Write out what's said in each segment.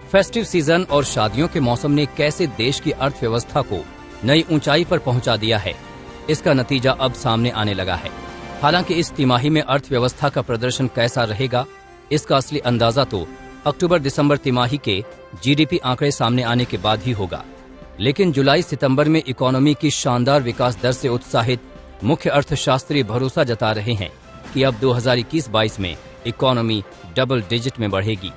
Festive season और शादियों के मौसम ने कैसे देश की अर्थव्यवस्था को नई ऊंचाई पर पहुंचा दिया है, इसका नतीजा अब सामने आने लगा है। हालांकि इस तिमाही में अर्थव्यवस्था का प्रदर्शन कैसा रहेगा, इसका असली अंदाजा तो अक्टूबर-दिसंबर तिमाही के जीडीपी आंकड़े सामने आने के बाद ही होगा। लेकिन जुलाई-सितंबर में इकोनॉमी की शानदार विकास दर से उत्साहित मुख्य अर्थशास्त्री भरोसा जता रहे हैं कि अब 2021-22 में इकोनॉमी डबल डिजिट में बढ़ेगी।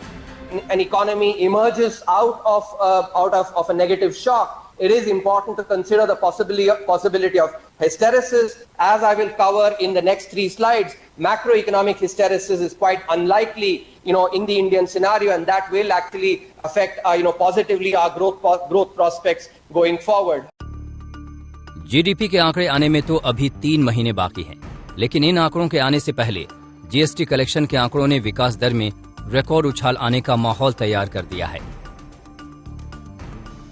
An economy emerges out of a negative shock, it is important to consider the possibility of hysteresis. As I will cover in the next 3 slides, macroeconomic hysteresis is quite unlikely, in the Indian scenario, and that will actually affect, positively our growth prospects going forward. GDP के आंकड़े आने में तो अभी 3 महीने बाकी हैं, लेकिन इन आंकड़ों के आने से पहले जीएसटी कलेक्शन के आंकड़ों ने विकास दर में रिकॉर्ड उछाल आने का माहौल तैयार कर दिया है।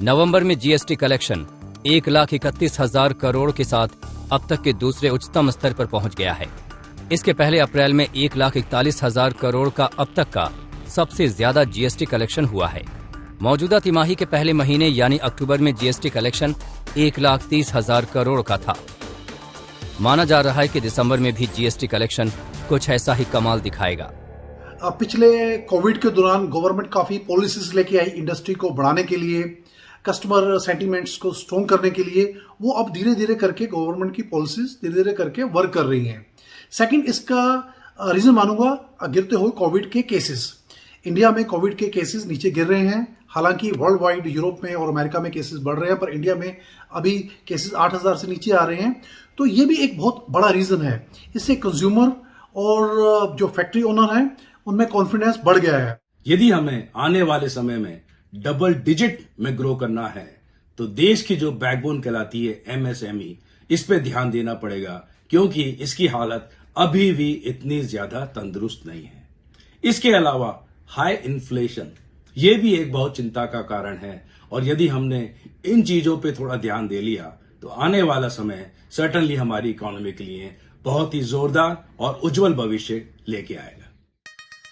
नवंबर में जीएसटी कलेक्शन 1,31,000 करोड़ के साथ अब तक के दूसरे उच्चतम स्तर पर पहुंच गया है। इसके पहले अप्रैल में 1,41,000 करोड़ का अब तक का सबसे ज्यादा जीएसटी कलेक्शन हुआ है। मौजूदा तिमाही के पहले महीने यानी अक्टूबर में जीएसटी कलेक्शन 1,30,000 करोड़ का था। माना जा रहा है कि दिसंबर में भी जीएसटी कलेक्शन कुछ ऐसा ही कमाल दिखाएगा। पिछले कोविड के दौरान गवर्नमेंट काफी पॉलिसीज लेके आई इंडस्ट्री को बढ़ाने के लिए, कस्टमर सेंटीमेंट्स को स्ट्रॉन्ग करने के लिए। वो अब धीरे धीरे करके गवर्नमेंट की पॉलिसीज धीरे धीरे करके वर्क कर रही हैं। सेकंड, इसका रीजन मानूंगा गिरते हुए कोविड के केसेस। इंडिया में कोविड के केसेस नीचे गिर रहे हैं। हालांकि वर्ल्ड वाइड यूरोप में और अमेरिका में केसेस बढ़ रहे हैं, पर इंडिया में अभी केसेस 8,000 से नीचे आ रहे हैं। तो ये भी एक बहुत बड़ा रीजन है। इससे कंज्यूमर और जो फैक्ट्री ओनर हैं उनमें कॉन्फिडेंस बढ़ गया है। यदि हमें आने वाले समय में डबल डिजिट में ग्रो करना है तो देश की जो बैकबोन कहलाती है एमएसएमई, इस पे ध्यान देना पड़ेगा, क्योंकि इसकी हालत अभी भी इतनी ज्यादा तंदुरुस्त नहीं है। इसके अलावा हाई इन्फ्लेशन, ये भी एक बहुत चिंता का कारण है, और यदि हमने इन चीजों पे थोड़ा ध्यान दे लिया तो आने वाला समय सर्टनली हमारी इकोनॉमी के लिए बहुत ही जोरदार और उज्जवल भविष्य लेके आएगा।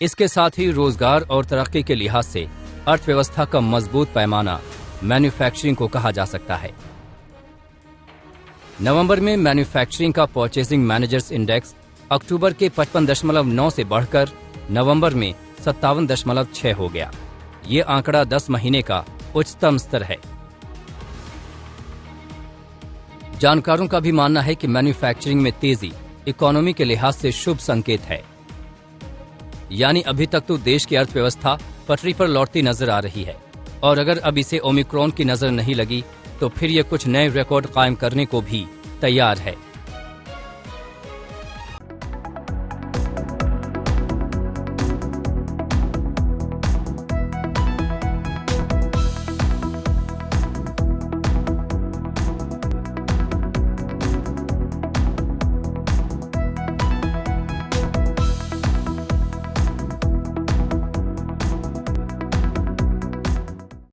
इसके साथ ही रोजगार और तरक्की के लिहाज से अर्थव्यवस्था का मजबूत पैमाना मैन्युफैक्चरिंग को कहा जा सकता है। नवंबर में मैन्युफैक्चरिंग का परचेसिंग मैनेजर्स इंडेक्स अक्टूबर के 55.9 से बढ़कर नवंबर में 57.6 हो गया। ये आंकड़ा 10 महीने का उच्चतम स्तर है। जानकारों का भी मानना है कि मैन्युफैक्चरिंग में तेजी इकोनॉमी के लिहाज से शुभ संकेत है। यानी अभी तक तो देश की अर्थव्यवस्था पटरी पर लौटती नजर आ रही है, और अगर अब इसे ओमिक्रॉन की नजर नहीं लगी तो फिर ये कुछ नए रिकॉर्ड कायम करने को भी तैयार है।